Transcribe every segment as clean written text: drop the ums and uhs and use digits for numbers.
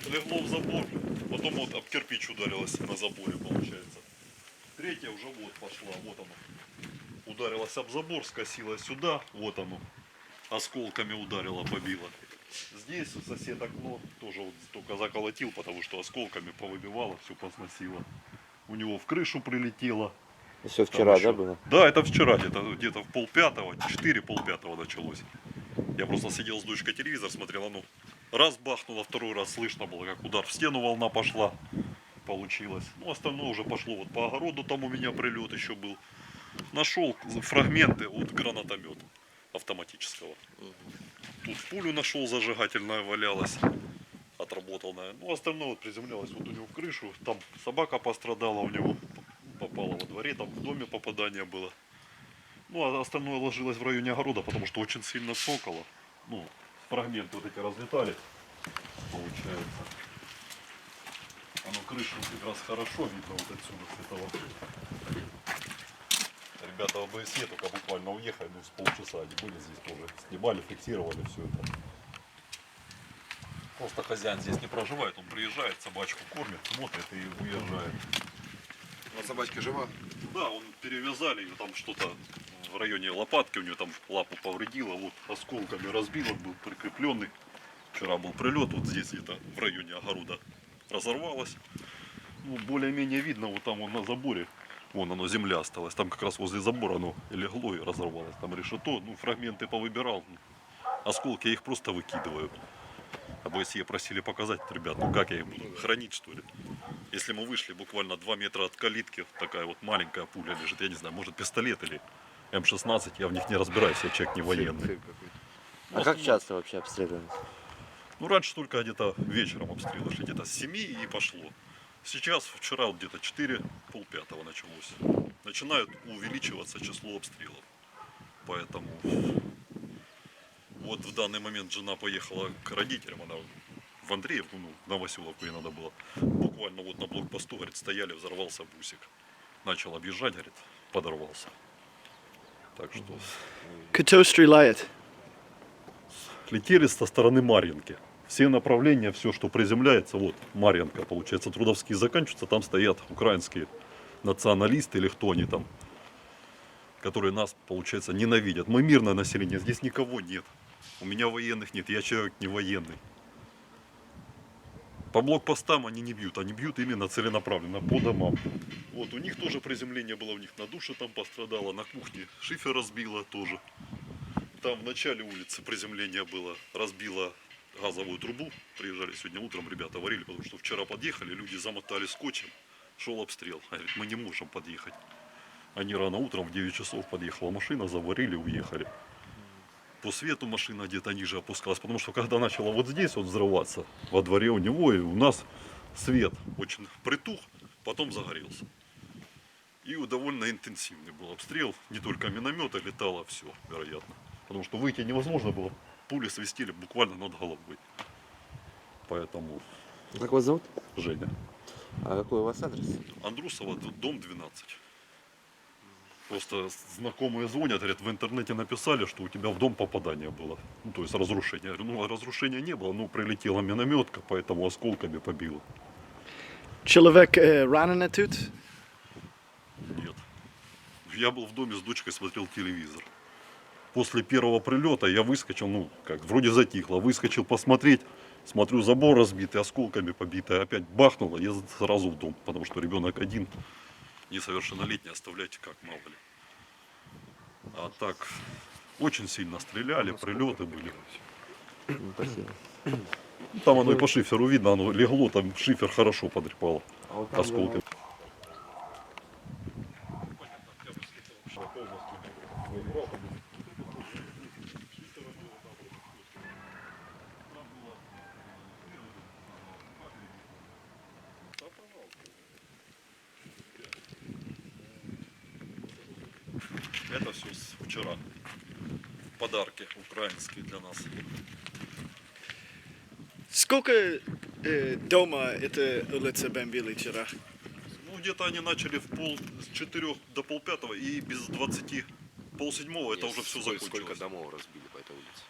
легло в забор, потом вот об кирпич ударилось на заборе, получается. Третья уже вот пошла, вот оно. Ударилась об забор, скосилась сюда, вот оно. Осколками ударила, побила. Здесь у соседа окно тоже вот только заколотил, потому что осколками повыбивало, все посносило. У него в крышу прилетело. Все вчера, еще... да, было? Да, это вчера, где-то в полпятого, 4 полпятого началось. Я просто сидел с дочкой, телевизор смотрел, ну, раз бахнуло, второй раз слышно было, как удар в стену, волна пошла, получилось. Ну, остальное уже пошло вот по огороду, там у меня прилет еще был. Нашел фрагменты от гранатомета автоматического. Тут пулю нашел зажигательная, валялась, отработанная. Ну, остальное вот приземлялось вот у него в крышу, там собака пострадала, у него попала во дворе, там в доме попадание было. Ну, а остальное ложилось в районе огорода, потому что очень сильно цокало. Ну, фрагменты вот эти разлетали, получается. Оно крышу как раз хорошо видно вот отсюда, с этого. Ребята в ОБСЕ только буквально уехали, ну, с полчаса они были здесь тоже. Снимали, фиксировали все это. Просто хозяин здесь не проживает, он приезжает, собачку кормит, смотрит и уезжает. А собачка жива? Да, он перевязали ее, там что-то в районе лопатки, у нее там лапу повредило, вот осколками разбил, он был прикрепленный. Вчера был прилет, вот здесь где-то в районе огорода разорвалось. Ну, более-менее видно, вот там вон на заборе, вон оно, земля осталась, там как раз возле забора оно легло и разорвалось. Там решето, ну, фрагменты повыбирал, осколки я их просто выкидываю. ОБСЕ просили показать, ребят, ну как я их буду хранить, что ли? Если мы вышли буквально 2 метра от калитки, такая вот маленькая пуля лежит, я не знаю, может пистолет или М16, я в них не разбираюсь, я человек не военный. А как часто вообще обстреливают? Ну, раньше только где-то вечером обстрелы шли, где-то с 7 и пошло. Сейчас, вчера вот где-то 4, полпятого началось. Начинают увеличиваться число обстрелов. Поэтому вот в данный момент жена поехала к родителям, она в Андреевку, ну, на Василовку ей надо было. Буквально вот на блокпосту, говорит, стояли, взорвался бусик. Начал объезжать, говорит, подорвался. Так что... Кто стреляет? Летели со стороны Марьинки. Все направления, все, что приземляется, вот Марьинка, получается, трудовские заканчиваются, там стоят украинские националисты или кто они там, которые нас, получается, ненавидят. Мы мирное население, здесь никого нет. У меня военных нет, я человек не военный. По блокпостам они не бьют, они бьют именно целенаправленно, по домам. Вот, у них тоже приземление было, у них на душе там пострадало, на кухне шифер разбило тоже. Там в начале улицы приземление было, разбило газовую трубу. Приезжали сегодня утром, ребята варили, потому что вчера подъехали, люди замотали скотчем, шел обстрел. Говорит, мы не можем подъехать. Они рано утром в 9 часов подъехала машина, заварили, уехали. По свету машина где-то ниже опускалась, потому что когда начала вот здесь вот взрываться, во дворе у него и у нас свет очень притух, потом загорелся. И довольно интенсивный был обстрел, не только миномета летало, все, вероятно. Потому что выйти невозможно было, пули свистели буквально над головой. Поэтому... Как вас зовут? Женя. А какой у вас адрес? Андрусова, дом 12. Просто знакомые звонят, говорят, в интернете написали, что у тебя в дом попадание было. Ну, то есть разрушение. Я говорю, ну, разрушения не было, ну, прилетела минометка, поэтому осколками побило. Человек раненый тут? Нет. Я был в доме с дочкой, смотрел телевизор. После первого прилета я выскочил, ну, как, вроде затихло, выскочил посмотреть, смотрю, забор разбитый, осколками побитый, опять бахнуло, я сразу в дом, потому что ребенок один, несовершеннолетний, оставлять как, мало ли. А так, очень сильно стреляли, прилеты были. Спасибо. Там оно и по шиферу видно, оно легло, там шифер хорошо подрепало осколками. Это все с вчера. Подарки украинские для нас. Сколько дома это улица бомбили вчера? Ну, где-то они начали с 4 до полпятого и без 20, полседьмого это уже все закончилось. Сколько домов разбили по этой улице?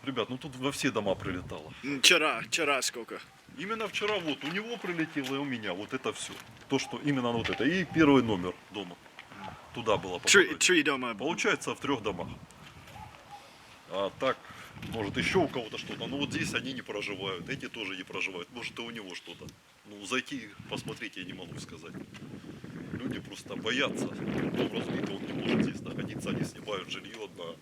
Ребят, ну тут во все дома прилетало. Вчера сколько? Именно вчера вот у него прилетело и у меня. Вот это все. То, что именно вот это. И первый номер дома. Туда было попадание. Три дома. Получается в 3 домах. А так, может еще у кого-то что-то. Но вот здесь они не проживают. Эти тоже не проживают. Может и у него что-то. Ну зайти посмотреть я не могу сказать. Люди просто боятся. Дом разбит, он не может здесь находиться. Они снимают жилье на Ну,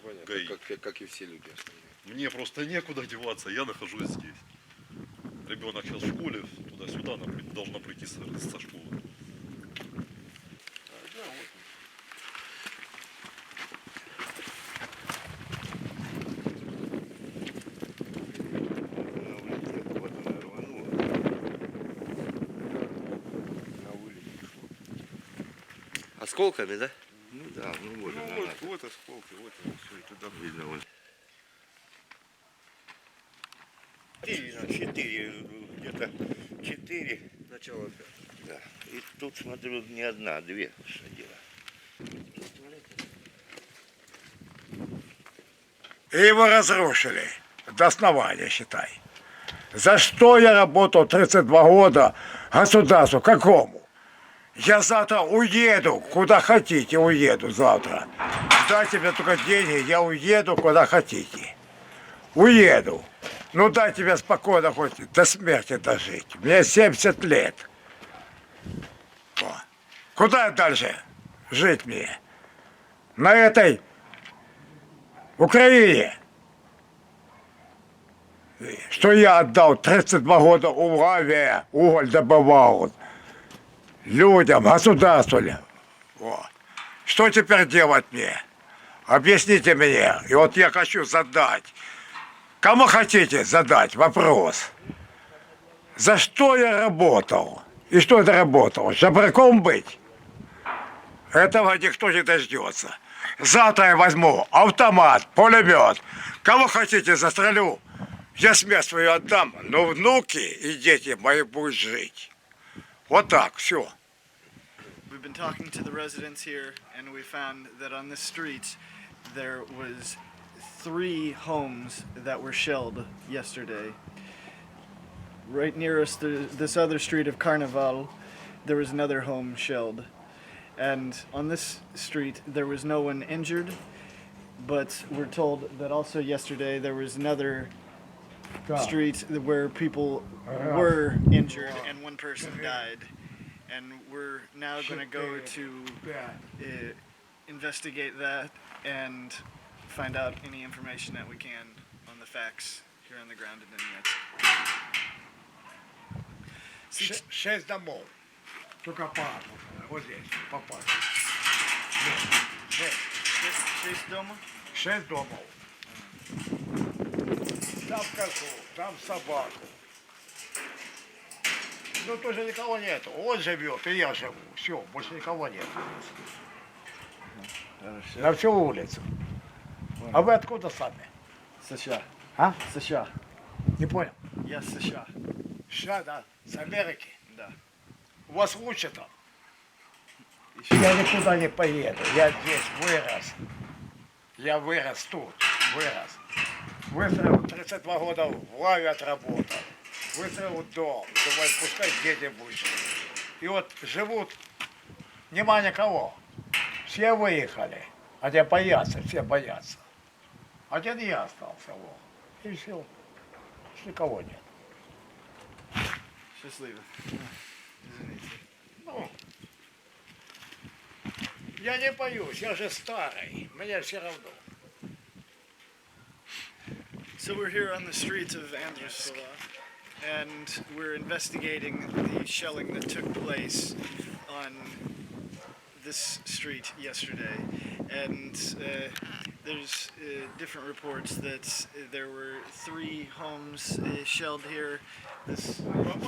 понятно, ГАИ. как и все люди остальные. Мне просто некуда деваться, я нахожусь здесь. Ребенок сейчас в школе, туда-сюда, она должна прийти со школы. Вот она рванула. На улице шло. Осколками, да? Ну да, ну вот она. Вот осколки, вот оно все, и туда видно. Вот. 4 где-то 4. Начало. Да. И тут, смотрю, не одна, а 2 садила. И его разрушили до основания, считай. За что я работал 32 года государству? Какому? Я завтра уеду, куда хотите, уеду завтра. Дайте мне только деньги, я уеду, куда хотите. Уеду. Ну дайте мне спокойно хоть до смерти дожить. Мне 70 лет. О. Куда дальше жить мне? На этой Украине. Что я отдал 32 года уголь добывал. Людям, государству. Вот. Что теперь делать мне? Объясните мне. И вот я хочу задать. Кому хотите задать вопрос? За что я работал? И что это работал? Жабраком быть? Этого никто не дождется. Завтра я возьму автомат, пулемет. Кого хотите, застрелю. Я смерть свою отдам, но внуки и дети мои будут жить. Вот так, все. We've been talking to the residents here, and we found that on this street there was 3 homes that were shelled yesterday. Right near us, this other street of Carnival, there was another home shelled. And on this street, there was no one injured, but we're told that also yesterday there was another street where people were injured and one person died. And we're now going to go to investigate that and find out any information that we can on the facts here on the ground in Donetsk. 6 домов. Только по одному. Вот здесь, попасть. 6 дома? 6 домов. Там козу, там собаку. Ну тоже никого нет. Он живет, и я живу. Все, больше никого нет. На всю улицу. А вы откуда сами? США. А? США. Не понял. Я с США. США, да? С Америки? Да. У вас лучше там? Я никуда не поеду. Я здесь вырос. Я вырос тут. Вырос. Выстроил 32 года в лаве отработал. Выстроил дом. Думаю, пускай дети будут жить. И вот живут, нема никого. Все выехали. Хотя боятся, все боятся. Один я остался. Вот. И все. Никого нет. Счастливо. Ну, я не боюсь, я же старый. Мне все равно. So we're here on the streets of Andrewsville, and we're investigating the shelling that took place on this street yesterday. And there's different reports that there were 3 homes shelled here. This is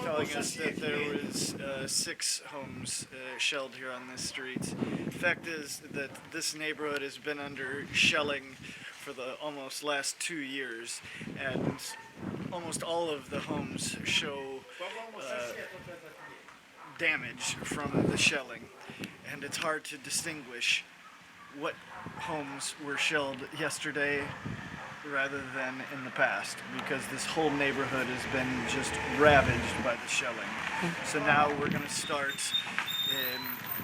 telling us that there was 6 homes shelled here on this street. The fact is that this neighborhood has been under shelling for the almost last 2 years, and almost all of the homes show damage from the shelling, and it's hard to distinguish what homes were shelled yesterday rather than in the past, because this whole neighborhood has been just ravaged by the shelling. So now we're going to start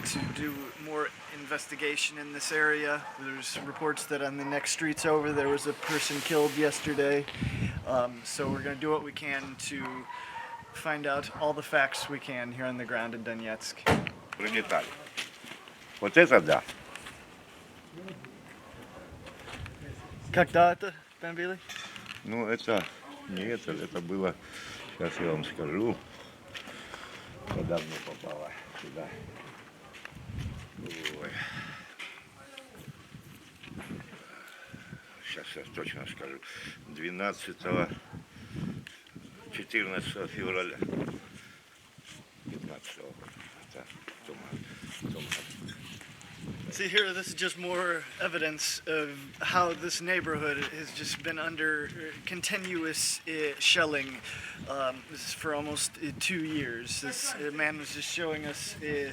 to do more investigation in this area. There's reports that on the next streets over there was a person killed yesterday. So we're going to do what we can to find out all the facts we can here on the ground in Donetsk. Прилетали. Вот это да. Когда это, бомбили? Ну это не это было, сейчас я вам скажу, когда мне попало сюда. Ой. Сейчас я точно скажу. 14 февраля. 15-го. Это в том году. See here, this is just more evidence of how this neighborhood has just been under continuous shelling. This is for almost 2 years. This man was just showing us the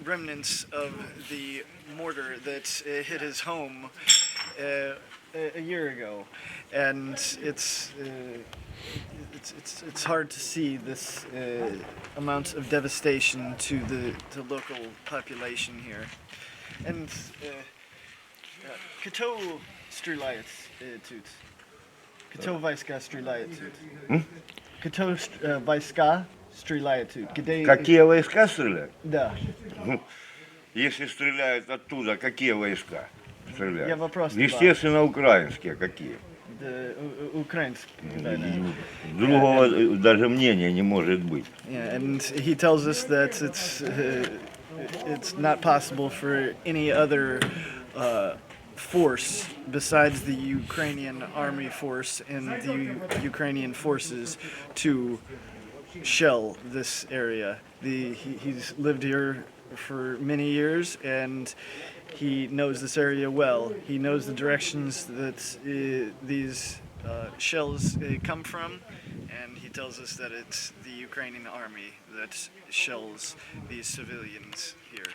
remnants of the mortar that hit his home a year ago, and it's hard to see this amount of devastation to the local population here. And кто стреляет тут? Кто войска стреляет тут? Кто войска стреляет тут? Где... Какие войска стреляют? Да. Если стреляют оттуда, какие войска стреляют? Я вопрос Естественно, украинские какие. Украинские. Да, да. Другого даже мнения не может быть. Yeah, and he tells us that it's not possible for any other force besides the Ukrainian army force and the Ukrainian forces to shell this area. He's lived here for many years and he knows this area well. He knows the directions that these shells come from, and he tells us that it's the Ukrainian army that shells these civilians here.